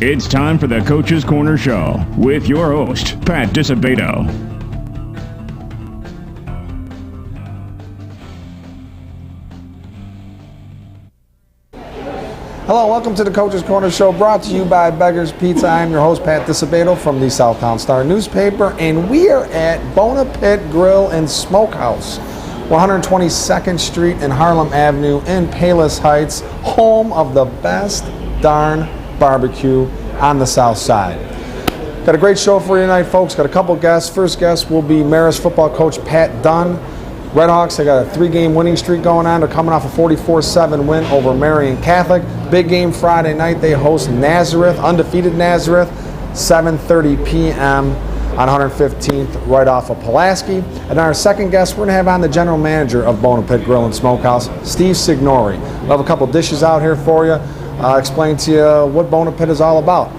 It's time for the Coach's Corner Show with your host, Pat Disabato. Hello, welcome to the Coach's Corner Show, brought to you by Beggar's Pizza. I'm your host, Pat Disabato from the Southtown Star newspaper, and we are at Bona Pit Grill and Smokehouse, 122nd Street and Harlem Avenue in Palos Heights, home of the best darn barbecue on the South Side. Got a great show for you tonight, folks. Got a couple guests. First guest will be Marist football coach Pat Dunne. Redhawks, they got a 3-game winning streak going on. They're coming off a 44-7 win over Marian Catholic. Big game Friday night. They host Nazareth, undefeated Nazareth, 7:30 p.m. on 115th, right off of Pulaski. And our second guest, we're going to have on the general manager of Bona Pit Grill and Smokehouse, Steve Signori. We'll have a couple dishes out here for you. Explain to you what Bona Pit is all about.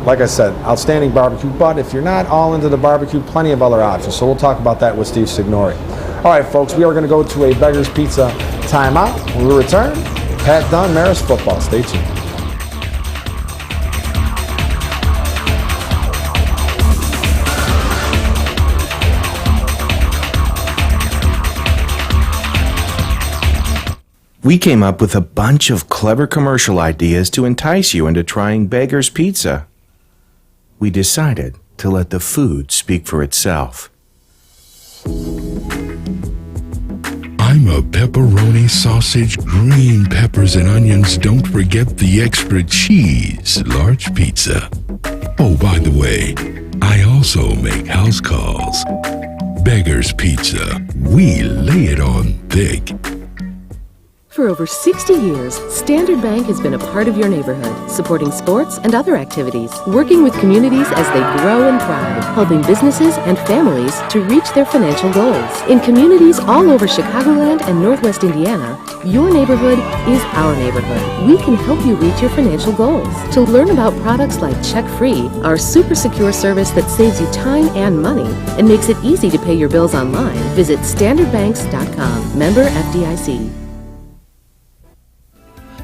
Like I said, outstanding barbecue, but if you're not all into the barbecue, plenty of other options. So we'll talk about that with Steve Signori. All right, folks, we are going to go to a Beggar's Pizza timeout. When we return, Pat Dunne, Marist football. Stay tuned. We came up with a bunch of clever commercial ideas to entice you into trying Beggar's Pizza. We decided to let the food speak for itself. I'm a pepperoni sausage, green peppers and onions. Don't forget the extra cheese, large pizza. Oh, by the way, I also make house calls. Beggar's Pizza. We lay it on thick. For over 60 years, Standard Bank has been a part of your neighborhood, supporting sports and other activities, working with communities as they grow and thrive, helping businesses and families to reach their financial goals. In communities all over Chicagoland and Northwest Indiana, your neighborhood is our neighborhood. We can help you reach your financial goals. To learn about products like Check Free, our super secure service that saves you time and money and makes it easy to pay your bills online, visit standardbanks.com. Member FDIC.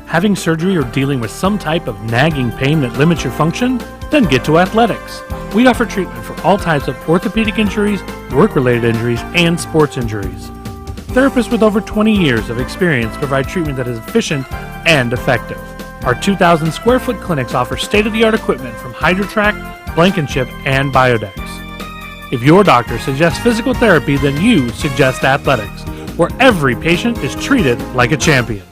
Having surgery or dealing with some type of nagging pain that limits your function? Then get to Athletics. We offer treatment for all types of orthopedic injuries, work-related injuries, and sports injuries. Therapists with over 20 years of experience provide treatment that is efficient and effective. Our 2,000 square foot clinics offer state-of-the-art equipment from HydroTrack, Blankenship, and Biodex. If your doctor suggests physical therapy, then you suggest Athletics, where every patient is treated like a champion.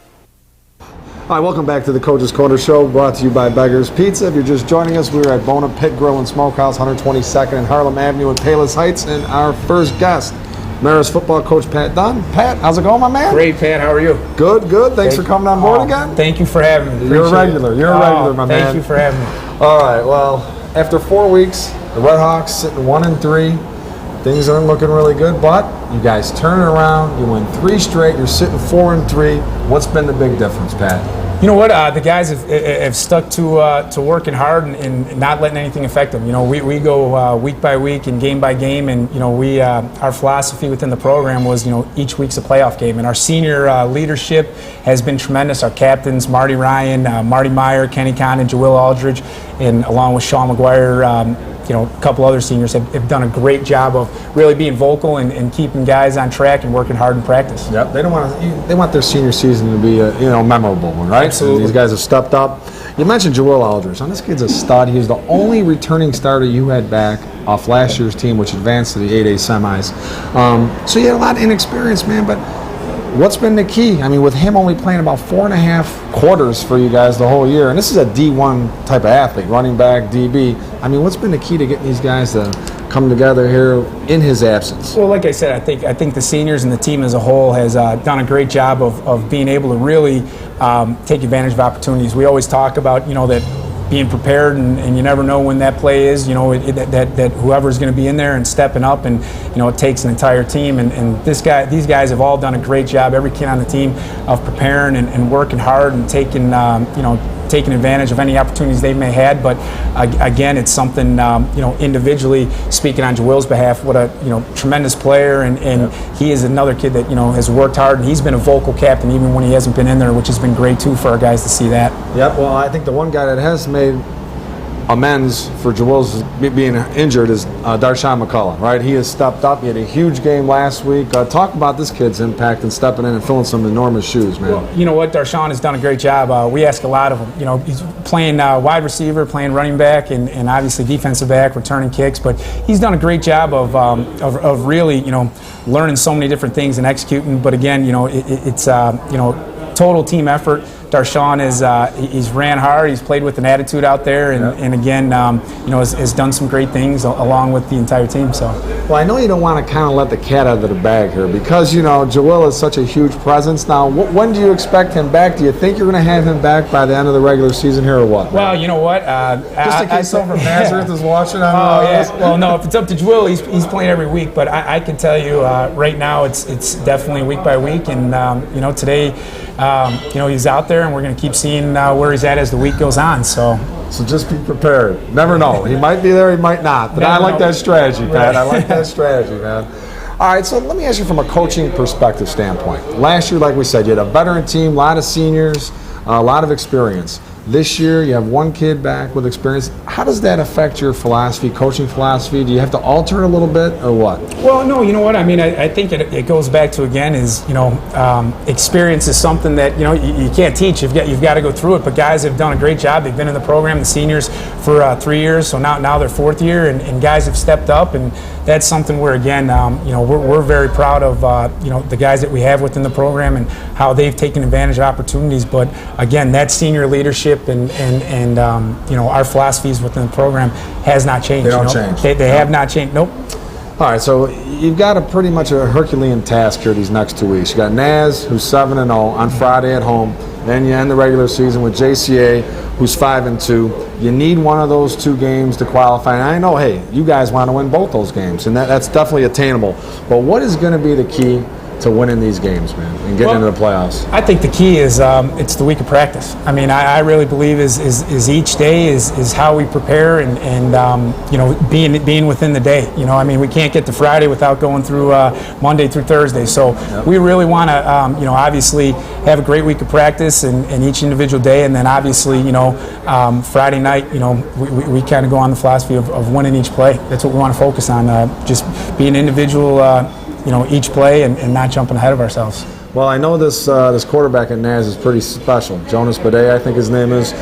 Hi, welcome back to the Coach's Corner Show, brought to you by Beggar's Pizza. If you're just joining us, we're at Bona Pit Grill and Smokehouse, 122nd and Harlem Avenue in Palos Heights, and our first guest, Marist football coach Pat Dunne. Pat, how's it going, my man? Great, Pat. How are you? Good, good. Thanks for coming on board again. Thank you for having me. You're a regular. You're a regular, my man. Thank you for having me. All right, well, after 4 weeks, the Redhawks sitting 1-3. Things aren't looking really good, but you guys turn it around. You win 3 straight. You're sitting 4-3. What's been the big difference, Pat? You know what? The guys have stuck to working hard and not letting anything affect them. You know, we go week by week and game by game, and you know our philosophy within the program was each week's a playoff game, and our senior leadership has been tremendous. Our captains, Marty Ryan, Marty Meyer, Kenny Conn, and Jawil Aldridge, and along with Sean McGuire. A couple other seniors have done a great job of really being vocal and keeping guys on track and working hard in practice. Yep, they want their senior season to be a memorable one, right? Absolutely. And these guys have stepped up. You mentioned Jawil Aldridge. Now, this kid's a stud. He was the only returning starter you had back off last year's team, which advanced to the 8A semis. So you had a lot of inexperience, man, but what's been the key? I mean, with him only playing about 4.5 quarters for you guys the whole year, and this is a D1 type of athlete, running back, DB. I mean, what's been the key to getting these guys to come together here in his absence? Well, like I said, I think the seniors and the team as a whole has done a great job of being able to really take advantage of opportunities. We always talk about, that being prepared, and you never know when that play is, that whoever's going to be in there and stepping up, and it takes an entire team, and these guys have all done a great job, every kid on the team, of preparing and working hard and taking taking advantage of any opportunities they may had. But again, it's something individually speaking on Jawil's behalf, what a tremendous player, and he is another kid that has worked hard, and he's been a vocal captain even when he hasn't been in there, which has been great too for our guys to see that. Yep. Well, I think the one guy that has made amends for Jawil's being injured is Darshawn McCullough, right? He has stepped up. He had a huge game last week. Talk about this kid's impact and stepping in and filling some enormous shoes, man. Well, you know what? Darshawn has done a great job. We ask a lot of him. He's playing wide receiver, playing running back, and obviously defensive back, returning kicks. But he's done a great job of really, learning so many different things and executing. But again, it's total team effort. Darshawn he's ran hard. He's played with an attitude out there, and again, has done some great things along with the entire team. So, well, I know you don't want to kind of let the cat out of the bag here because Jawil is such a huge presence now. When do you expect him back? Do you think you're going to have him back by the end of the regular season here, or what? Well, you know what? Just in case someone from Nazareth is watching. Well, no, if it's up to Jawil, he's playing every week. But I can tell you right now, it's definitely week by week, and today, he's out there. And we're going to keep seeing where he's at as the week goes on. So just be prepared. Never know. He might be there, he might not. But I like that strategy, Pat. I like that strategy, man. All right, so let me ask you from a coaching perspective standpoint. Last year, like we said, you had a veteran team, a lot of seniors, a lot of experience. This year, you have one kid back with experience. How does that affect your philosophy, coaching philosophy? Do you have to alter it a little bit, or what? Well, no, you know what? I mean, I think it goes back to, again, is, experience is something that, you can't teach. You've got to go through it. But guys have done a great job. They've been in the program, the seniors, for 3 years. So now they're fourth year, and guys have stepped up. And that's something where, again, we're very proud of, the guys that we have within the program and how they've taken advantage of opportunities. But, again, that senior leadership and our philosophies within the program has not changed. They don't change. They have not changed. Nope. All right, so you've got pretty much a Herculean task here these next 2 weeks. You got Naz, who's 7-0 on Friday at home. Then you end the regular season with JCA, who's 5-2. You need one of those two games to qualify. And I know, hey, you guys want to win both those games, and that's definitely attainable. But what is going to be the key to winning these games, man, and getting into the playoffs? I think the key is it's the week of practice. I mean, I really believe is each day is how we prepare and being within the day. I mean, we can't get to Friday without going through Monday through Thursday. So we really want to obviously have a great week of practice and each individual day, and then obviously Friday night we kind of go on the philosophy of winning each play. That's what we want to focus on. Just being individual. Each play and not jumping ahead of ourselves. Well, I know this quarterback at Naz is pretty special. Jonas Bade, I think his name is.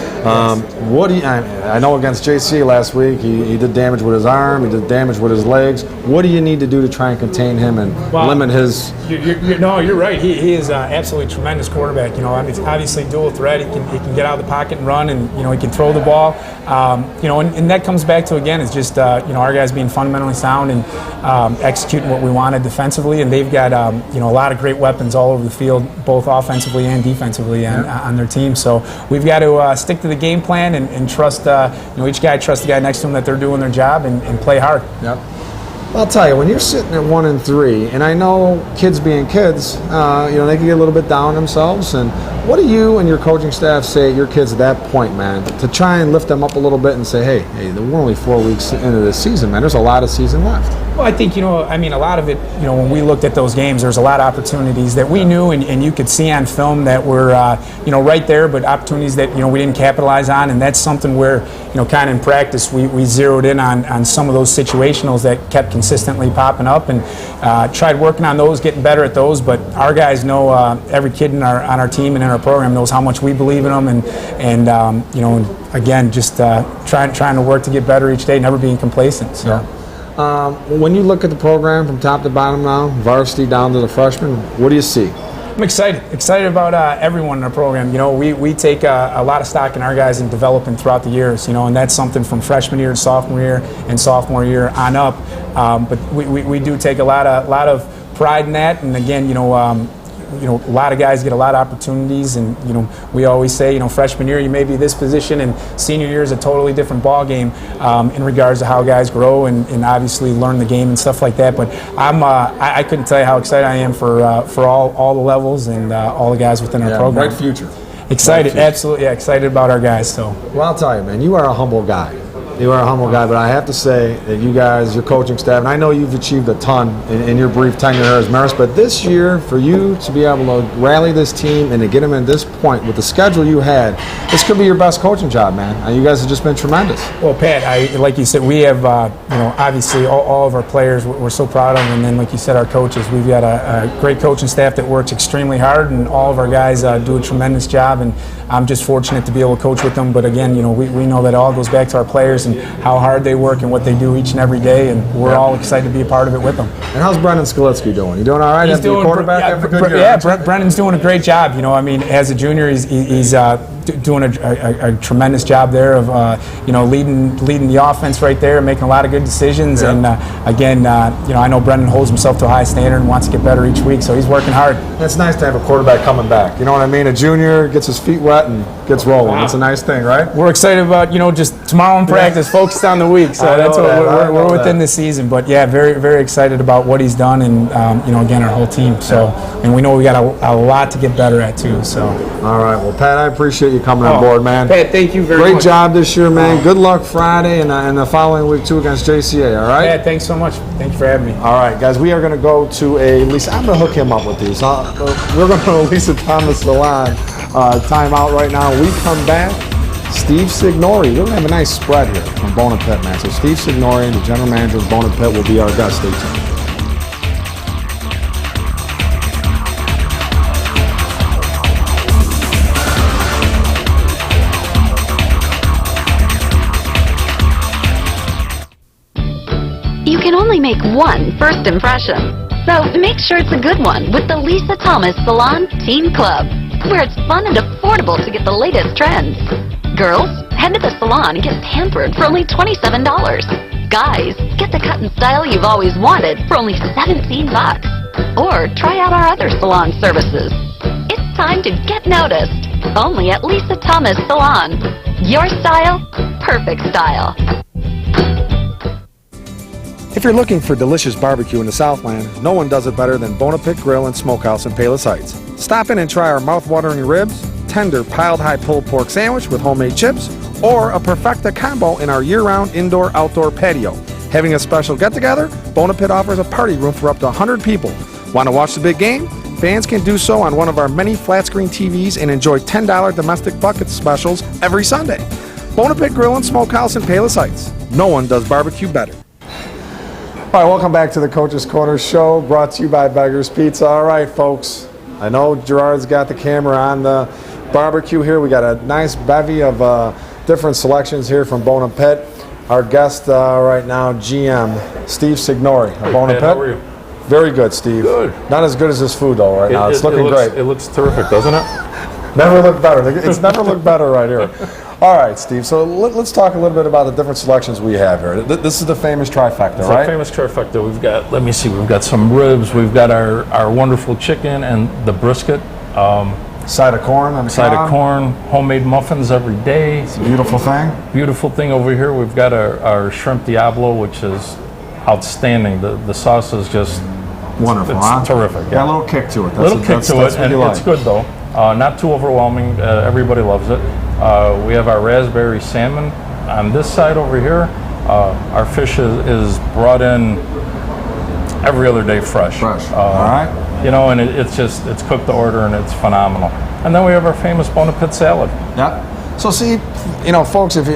What do you? I know against JC last week, he did damage with his arm. He did damage with his legs. What do you need to do to try and contain him and limit his? You're right. He is absolutely a tremendous quarterback. I mean, obviously dual threat. He can get out of the pocket and run, and he can throw the ball. And that comes back to, again, is just our guys being fundamentally sound and executing what we wanted defensively, and they've got a lot of great weapons all over the field, both offensively and defensively, on their team. So we've got to stick to the game plan and trust, each guy trust the guy next to him that they're doing their job and play hard. Yep. I'll tell you, when you're sitting at 1-3, and I know kids being kids, they can get a little bit down themselves. And what do you and your coaching staff say to your kids at that point, man, to try and lift them up a little bit and say, hey, we're only 4 weeks into this season, man. There's a lot of season left. Well, I think, a lot of it, when we looked at those games, there's a lot of opportunities that we knew and you could see on film that were, right there, but opportunities that, we didn't capitalize on. And that's something where, kind of in practice, we zeroed in on some of those situationals that kept consistently popping up and tried working on those, getting better at those. But our guys know, every kid on our team and in our program knows how much we believe in them and again, just trying to work to get better each day, never being complacent. So. Yeah. When you look at the program from top to bottom now, varsity down to the freshmen, what do you see? I'm excited about everyone in our program. We take a lot of stock in our guys and developing throughout the years, and that's something from freshman year to sophomore year and sophomore year on up. But we do take a lot of pride in that, and again, a lot of guys get a lot of opportunities, and we always say, freshman year you may be this position, and senior year is a totally different ball game in regards to how guys grow and obviously learn the game and stuff like that. But I couldn't tell you how excited I am for all the levels and all the guys within our program. Bright future. Excited, absolutely, yeah, excited about our guys. So, Well, I'll tell you, man, you are a humble guy. You are a humble guy, but I have to say that you guys, your coaching staff, and I know you've achieved a ton in your brief tenure here as Marist, but this year, for you to be able to rally this team and to get them at this point with the schedule you had, this could be your best coaching job, man. You guys have just been tremendous. well, Pat, like you said, we have, obviously all of our players we're so proud of, and then, like you said, our coaches. We've got a great coaching staff that works extremely hard, and all of our guys do a tremendous job, and I'm just fortunate to be able to coach with them. But again, we know that it all goes back to our players and how hard they work and what they do each and every day, and we're all excited to be a part of it with them. And how's Brendan Skolitsky doing? You doing all right? He's After your doing quarterback after a good year? Yeah, Brendan's doing a great job. As a junior, he's doing a tremendous job there of leading the offense right there, making a lot of good decisions. Yeah. And again, I know Brendan holds himself to a high standard and wants to get better each week, so he's working hard. It's nice to have a quarterback coming back. You know what I mean? A junior gets his feet wet and gets rolling. It's a nice thing, right? We're excited about just tomorrow in practice, focused on the week. So that's what we're within this season. But yeah, very very excited about what he's done, and again, our whole team. So and we know we got a lot to get better at too. So All right. Well, Pat, I appreciate you coming on board, man. Pat, thank you very much. Great job this year, man. Good luck Friday and the following week too against JCA. All right. Pat, thanks so much. Thank you for having me. All right, guys, we are going to go to I'm going to hook him up with these. We're going to Lisa Thomas Salon timeout right now. We come back. Steve Signori. We're going to have a nice spread here from Bona Pit, man. So Steve Signori, the general manager of Bona Pit, will be our guest. Stay tuned. You can only make one first impression. So make sure it's a good one with the Lisa Thomas Salon Teen Club, where it's fun and affordable to get the latest trends. Girls, head to the salon and get pampered for only $27. Guys, get the cut and style you've always wanted for only $17. Or try out our other salon services. It's time to get noticed. Only at Lisa Thomas Salon. Your style, perfect style. If you're looking for delicious barbecue in the Southland, no one does it better than Bona Pit Grill and Smokehouse in Palos Heights. Stop in and try our mouth-watering ribs, tender piled-high pulled pork sandwich with homemade chips, or a perfecta combo in our year-round indoor-outdoor patio. Having a special get-together, Bona Pit offers a party room for up to 100 people. Want to watch the big game? Fans can do so on one of our many flat-screen TVs and enjoy $10 domestic bucket specials every Sunday. Bona Pit Grill and Smokehouse in Palos Heights. No one does barbecue better. All right, welcome back to the Coach's Corner Show, brought to you by Beggar's Pizza. All right, folks, I know Gerard's got the camera on the barbecue here. We got a nice bevy of different selections here from Bona Pit. Our guest right now, GM Steve Signori of Bona Pit. How are you? Very good, Steve. Good. Not as good as this food, though, right now. It's looking great. It looks terrific, doesn't it? Never looked better. It's never looked better right here. All right, Steve. So let's talk a little bit about the different selections we have here. This is the famous trifecta, It's right? the famous trifecta. We've got, let me see, we've got some ribs, we've got our wonderful chicken and the brisket. Side of corn on the Side cob. of corn, homemade muffins every day. It's a beautiful thing. Beautiful thing over here. We've got our shrimp Diablo, which is outstanding. The sauce is just Wonderful, it's huh? terrific. Yeah, a little kick to it. That's what and you like. it's good though. Not too overwhelming. Everybody loves it. We have our raspberry salmon. On this side over here, our fish is brought in every other day fresh. Fresh. All right. You know, and it's cooked to order and it's phenomenal. And then we have our famous Bona Pit salad. Yeah. So see, folks, if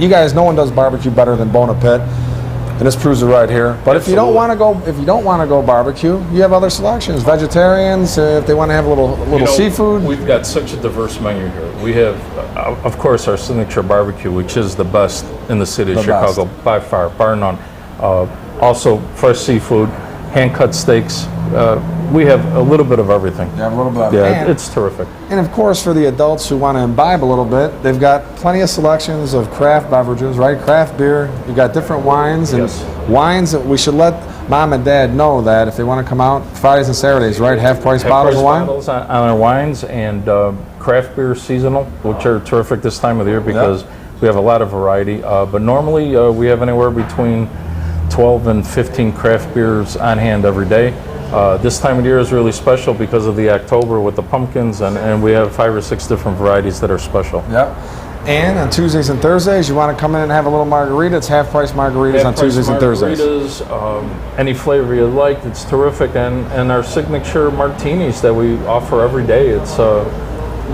you guys, no one does barbecue better than Bona Pit, and this proves it right here. But if you don't want to go barbecue, you have other selections. Vegetarians, if they want to have a little seafood. We've got such a diverse menu here. We have, of course, our signature barbecue, which is the best in the city of Chicago by far, bar none. Also, fresh seafood, hand-cut steaks. We have a little bit of everything. You have a little bit of Yeah, it's terrific. And of course, for the adults who want to imbibe a little bit, they've got plenty of selections of craft beverages, right? Craft beer. You've got different wines and wines that we should let mom and dad know that if they want to come out Fridays and Saturdays, right? Half-price bottles of wine. Bottles on our wines and craft beer seasonal, which are terrific this time of the year because we have a lot of variety. But normally we have anywhere between 12 and 15 craft beers on hand every day. This time of year is really special because of the October with the pumpkins, and we have 5 or 6 different varieties that are special. Yep. And on Tuesdays and Thursdays, you want to come in and have a little margarita, it's half-price margaritas on Tuesdays and Thursdays. Any flavor you like, it's terrific. And our signature martinis that we offer every day, it's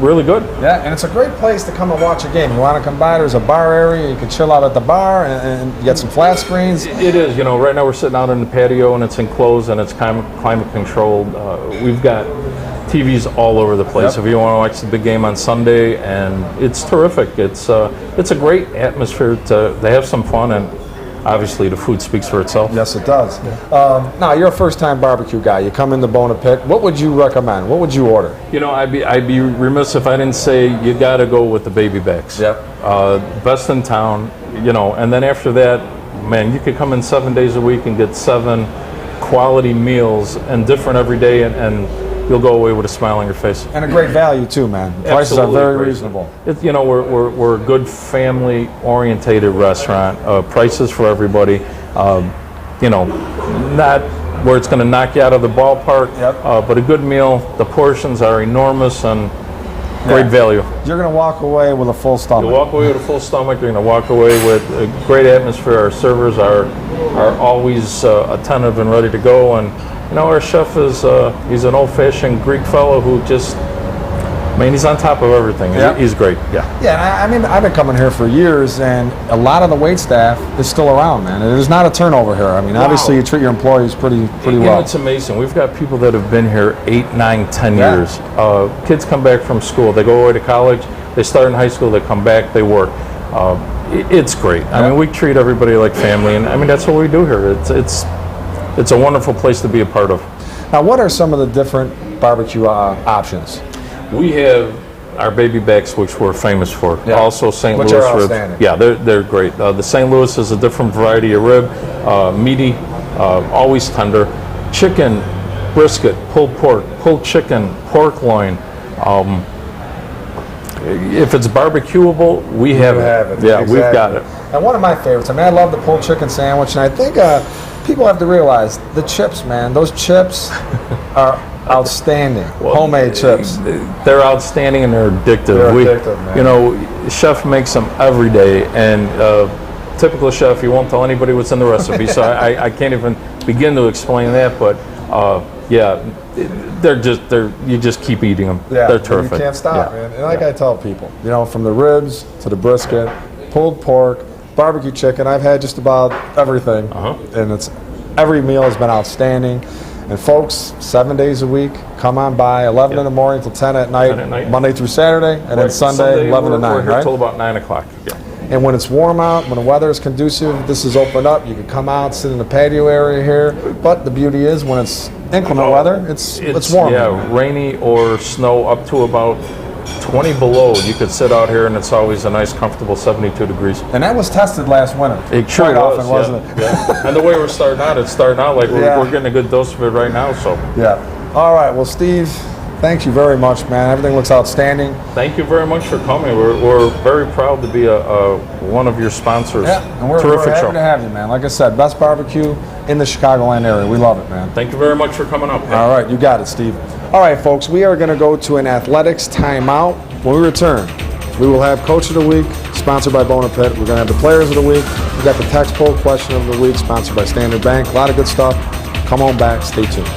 really good. Yeah, and it's a great place to come and watch a game. You want to come by, there's a bar area, you can chill out at the bar and you get some flat screens. It is, you know, right now we're sitting out in the patio and it's enclosed and it's climate controlled. We've got TVs all over the place. If you want to watch the big game on Sunday, and it's terrific. It's a great atmosphere to have some fun, and obviously the food speaks for itself. Yes, it does. Now, you're a first-time barbecue guy. You come in the Bona Pit. What would you recommend? What would you order? You know, I'd be remiss if I didn't say you got to go with the baby backs. Yep. Best in town. You know, and then after that, man, you could come in 7 days a week and get 7 quality meals and different every day, and you'll go away with a smile on your face. And a great value too, man. Prices are very reasonable. You know, we're a good family-orientated restaurant. Prices for everybody. You know, not where it's going to knock you out of the ballpark, but a good meal. The portions are enormous and great value. You're going to walk away with a full stomach. You'll walk away with a full stomach. You're going to walk away with a great atmosphere. Our servers are always attentive and ready to go, and you know, our chef is he's an old-fashioned Greek fellow who just, man, he's on top of everything. He's great. Yeah, I mean, I've been coming here for years, and a lot of the wait staff is still around, man. There's not a turnover here. I mean, obviously you treat your employees pretty well. It's amazing. We've got people that have been here 8, 9, 10 years. Kids come back from school. They go away to college. They start in high school. They come back. They work. It's great. I mean, we treat everybody like family, and I mean, that's what we do here. It's a wonderful place to be a part of. Now, what are some of the different barbecue options? We have our baby backs, which we're famous for. Also St. Louis ribs. Yeah, they're great. The St. Louis is a different variety of rib, meaty, always tender. Chicken, brisket, pulled pork, pulled chicken, pork loin. If it's barbecuable, we have it. Yeah, exactly. We've got it. And one of my favorites, I mean, I love the pulled chicken sandwich, and I think people have to realize the chips, man. Those chips are outstanding. Homemade chips. They're outstanding and they're addictive. They're addictive, man. You know, chef makes them every day, and typical chef, you won't tell anybody what's in the recipe, so I can't even begin to explain that. But yeah, you just keep eating them. Yeah, they're terrific. You can't stop, man. And like I tell people, you know, from the ribs to the brisket, pulled pork, barbecue chicken, I've had just about everything, and every meal has been outstanding. And folks, 7 days a week, come on by, 11 in the morning till 10 at night, Monday through Saturday, and then Sunday 11 to 9, we're here till about 9 o'clock. Yeah. And when it's warm out, when the weather is conducive, this is open up. You can come out, sit in the patio area here. But the beauty is when it's inclement weather, it's warm. Yeah, rainy or snow up to about 20 below. You could sit out here and it's always a nice, comfortable 72 degrees. And that was tested last winter. It sure quite often, wasn't it? Yeah. And the way we're starting out, it's starting out like we're getting a good dose of it right now. So. Yeah. All right. Well, Steve, thank you very much, man. Everything looks outstanding. Thank you very much for coming. We're very proud to be one of your sponsors. Yeah, and we're happy to have you, man. Like I said, best barbecue in the Chicagoland area. We love it, man. Thank you very much for coming up. All right, you got it, Steve. All right, folks, we are going to go to an athletics timeout. When we return, we will have Coach of the Week, sponsored by Bona Pit. We're going to have the Players of the Week. We got the text poll question of the week, sponsored by Standard Bank. A lot of good stuff. Come on back. Stay tuned.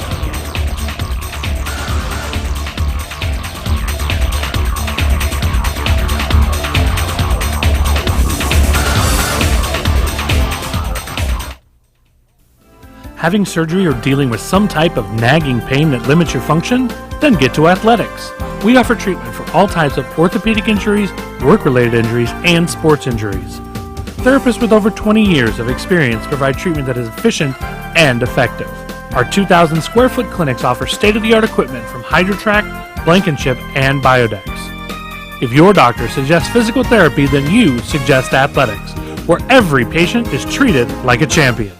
Having surgery or dealing with some type of nagging pain that limits your function? Then get to Athletics. We offer treatment for all types of orthopedic injuries, work-related injuries, and sports injuries. Therapists with over 20 years of experience provide treatment that is efficient and effective. Our 2,000 square foot clinics offer state-of-the-art equipment from HydroTrack, Blankenship, and Biodex. If your doctor suggests physical therapy, then you suggest Athletics, where every patient is treated like a champion.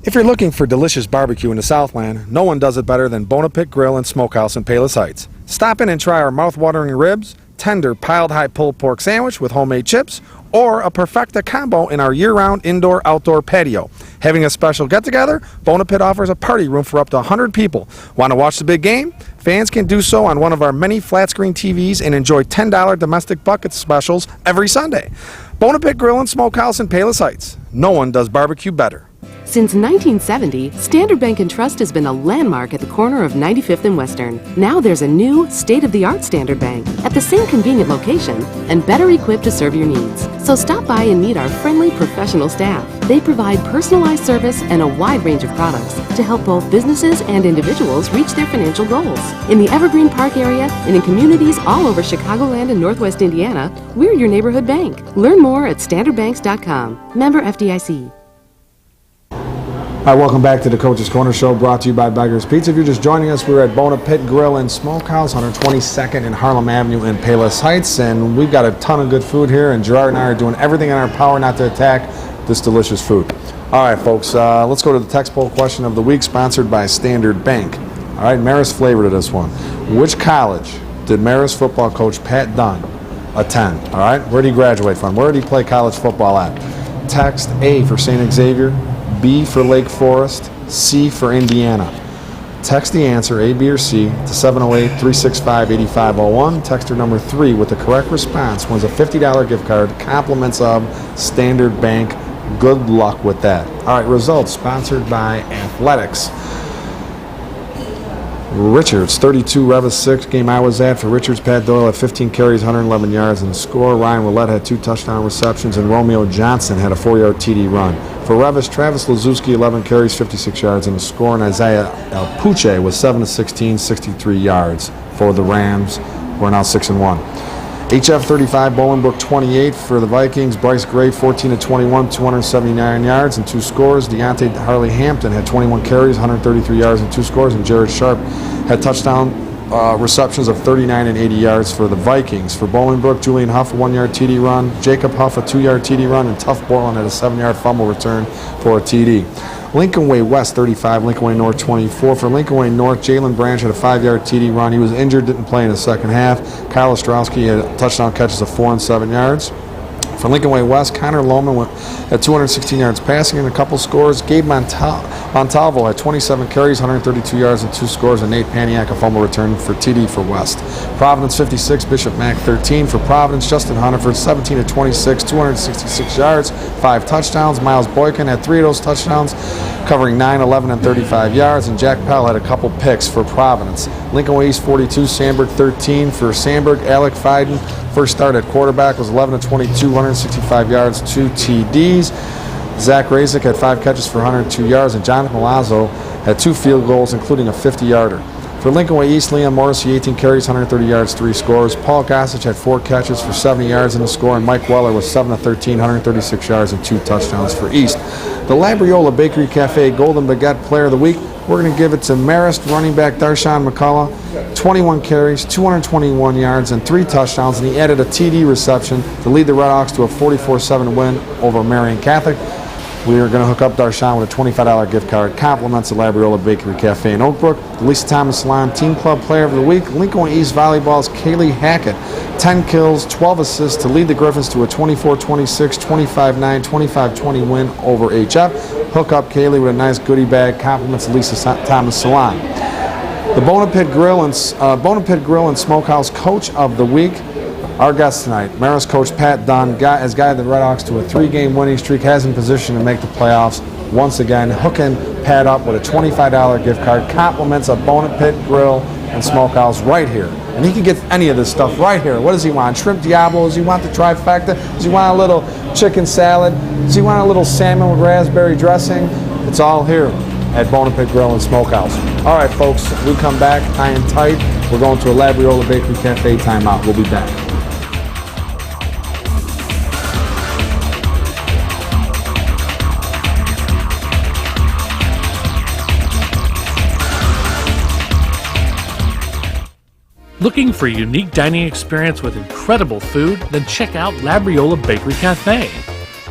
If you're looking for delicious barbecue in the Southland, no one does it better than Bona Pit Grill and Smokehouse in Palos Heights. Stop in and try our mouth-watering ribs, tender piled-high pulled pork sandwich with homemade chips, or a perfecta combo in our year-round indoor-outdoor patio. Having a special get-together? Bona Pit offers a party room for up to 100 people. Want to watch the big game? Fans can do so on one of our many flat-screen TVs and enjoy $10 domestic bucket specials every Sunday. Bona Pit Grill and Smokehouse in Palos Heights. No one does barbecue better. Since 1970, Standard Bank & Trust has been a landmark at the corner of 95th and Western. Now there's a new, state-of-the-art Standard Bank at the same convenient location and better equipped to serve your needs. So stop by and meet our friendly professional staff. They provide personalized service and a wide range of products to help both businesses and individuals reach their financial goals. In the Evergreen Park area and in communities all over Chicagoland and Northwest Indiana, we're your neighborhood bank. Learn more at standardbanks.com. Member FDIC. All right, welcome back to the Coach's Corner Show, brought to you by Beggar's Pizza. If you're just joining us, we're at Bona Pit Grill and Smokehouse, 122nd and Harlem Avenue in Palos Heights, and we've got a ton of good food here, and Gerard and I are doing everything in our power not to attack this delicious food. All right, folks, let's go to the text poll question of the week, sponsored by Standard Bank. All right, Marist flavor to this one. Which college did Marist football coach Pat Dunne attend? All right, where did he graduate from? Where did he play college football at? Text A for St. Xavier, B for Lake Forest, C for Indiana. Text the answer, A, B, or C, to 708-365-8501. Texter number 3 with the correct response wins a $50 gift card, compliments of Standard Bank. Good luck with that. All right, results sponsored by Athletics. Richards, 32, Revis 6. Game I was at for Richards, Pat Doyle had 15 carries, 111 yards, and score. Ryan Willett had 2 touchdown receptions, and Romeo Johnson had a 4-yard TD run. For Revis, Travis Lazuski, 11 carries, 56 yards, and a score. And Isaiah Elpuche was 7 of 16, 63 yards for the Rams, who are now 6-1. HF 35, Bolingbrook 28 for the Vikings. Bryce Gray 14 of 21, 279 yards and 2 scores. Deontay Harley Hampton had 21 carries, 133 yards and 2 scores. And Jared Sharp had touchdown receptions of 39 and 80 yards for the Vikings. For Bolingbrook, Julian Huff a 1-yard TD run, Jacob Huff a 2-yard TD run, and Tuff Borland had a 7-yard fumble return for a TD. Lincoln Way West 35, Lincoln Way North 24. For Lincoln Way North, Jalen Branch had a 5-yard TD run. He was injured, didn't play in the second half. Kyle Ostrowski had touchdown catches of 4 and 7 yards. For Lincoln Way West, Connor Lohman had 216 yards passing and a couple scores. Gabe Montalvo had 27 carries, 132 yards and 2 scores. And Nate Paniak a fumble return for TD for West. Providence 56, Bishop Mack 13. For Providence, Justin Hunterford 17 of 26, 266 yards, 5 touchdowns. Miles Boykin had 3 of those touchdowns, covering 9, 11, and 35 yards. And Jack Pell had a couple picks for Providence. Lincoln Way East 42, Sandburg 13. For Sandburg, Alec Fiden, first start at quarterback, was 11 of 22, 165 yards, 2 TDs. Zach Razik had 5 catches for 102 yards, and Jonathan Malazzo had 2 field goals, including a 50-yarder. For Lincoln Way East, Liam Morrissey, 18 carries, 130 yards, 3 scores. Paul Gossage had 4 catches for 70 yards and a score, and Mike Weller was 7 of 13, 136 yards and 2 touchdowns for East. The Labriola Bakery Cafe Golden Baguette Player of the Week, we're going to give it to Marist running back Darshawn McCullough, 21 carries, 221 yards, and 3 touchdowns, and he added a TD reception to lead the Redhawks to a 44-7 win over Marion Catholic. We are going to hook up Darshawn with a $25 gift card. Compliments of Labriola Bakery Cafe in Oakbrook. The Lisa Thomas Salon Team Club Player of the Week, Lincoln Way East Volleyball's Kailey Hacket, 10 kills, 12 assists to lead the Griffins to a 24-26, 25-9, 25-20 win over HF. Hook up Kailey with a nice goodie bag. Compliments of Lisa Thomas Salon. The Bona Pit Grill and Smokehouse Coach of the Week. Our guest tonight, Marist coach Pat Dunne, has guided the Redhawks to a 3-game winning streak, has in position to make the playoffs once again, hooking Pat up with a $25 gift card. Compliments of Bona Pit Grill and Smokehouse right here. And he can get any of this stuff right here. What does he want? Shrimp Diablo? Does he want the trifecta? Does he want a little chicken salad? Does he want a little salmon with raspberry dressing? It's all here at Bona Pit Grill and Smokehouse. All right, folks, we come back high and tight. We're going to a Labriola Bakery Cafe timeout. We'll be back. Looking for a unique dining experience with incredible food? Then check out Labriola Bakery Cafe.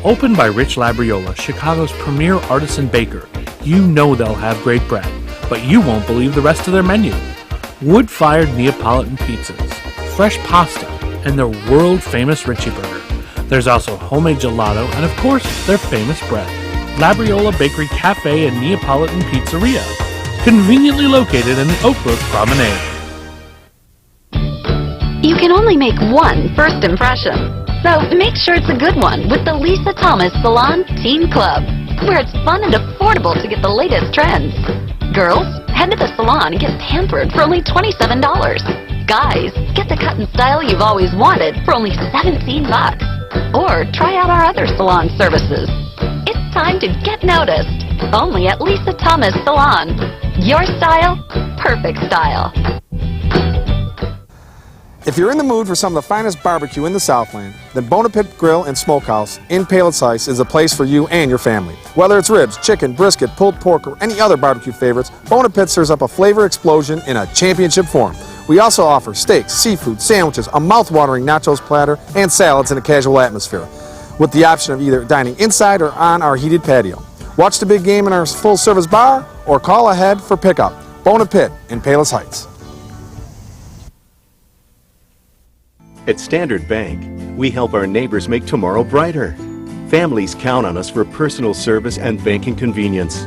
Opened by Rich Labriola, Chicago's premier artisan baker, you know they'll have great bread, but you won't believe the rest of their menu. Wood-fired Neapolitan pizzas, fresh pasta, and their world-famous Richie Burger. There's also homemade gelato and, of course, their famous bread. Labriola Bakery Cafe and Neapolitan Pizzeria, conveniently located in the Oakbrook Promenade. You can only make one first impression, so make sure it's a good one with the Lisa Thomas Salon Teen Club, where it's fun and affordable to get the latest trends. Girls, head to the salon and get pampered for only $27. Guys, get the cut and style you've always wanted for only $17. Or try out our other salon services. It's time to get noticed. Only at Lisa Thomas Salon. Your style, perfect style. If you're in the mood for some of the finest barbecue in the Southland, then Bona Pit Grill and Smokehouse in Palos Heights is a place for you and your family. Whether it's ribs, chicken, brisket, pulled pork, or any other barbecue favorites, Bona Pit serves up a flavor explosion in a championship form. We also offer steaks, seafood, sandwiches, a mouth-watering nachos platter, and salads in a casual atmosphere, with the option of either dining inside or on our heated patio. Watch the big game in our full-service bar, or call ahead for pickup. Bona Pit in Palos Heights. At Standard Bank, we help our neighbors make tomorrow brighter. Families count on us for personal service and banking convenience.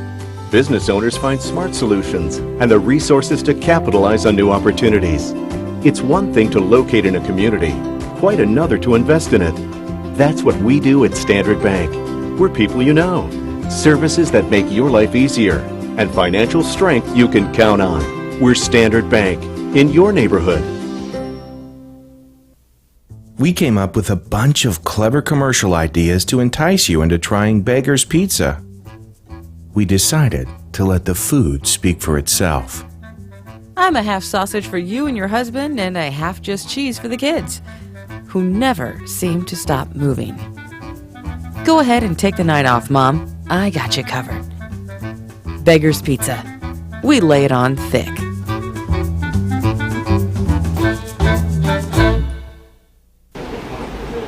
Business owners find smart solutions and the resources to capitalize on new opportunities. It's one thing to locate in a community, quite another to invest in it. That's what we do at Standard Bank. We're people you know, services that make your life easier, and financial strength you can count on. We're Standard Bank, in your neighborhood. We came up with a bunch of clever commercial ideas to entice you into trying Beggar's Pizza. We decided to let the food speak for itself. I'm a half sausage for you and your husband and a half just cheese for the kids, who never seem to stop moving. Go ahead and take the night off, Mom. I got you covered. Beggar's Pizza. We lay it on thick.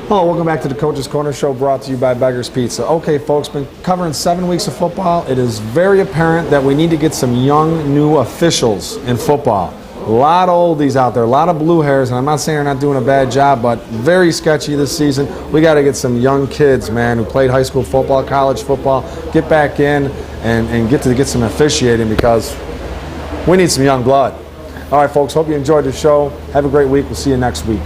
Hello, welcome back to the Coach's Corner Show, brought to you by Beggar's Pizza. Okay, folks, been covering 7 weeks of football. It is very apparent that we need to get some young, new officials in football. A lot of oldies out there, a lot of blue hairs, and I'm not saying they're not doing a bad job, but very sketchy this season. We got to get some young kids, man, who played high school football, college football, get back in and get some officiating, because we need some young blood. All right, folks, hope you enjoyed the show. Have a great week. We'll see you next week.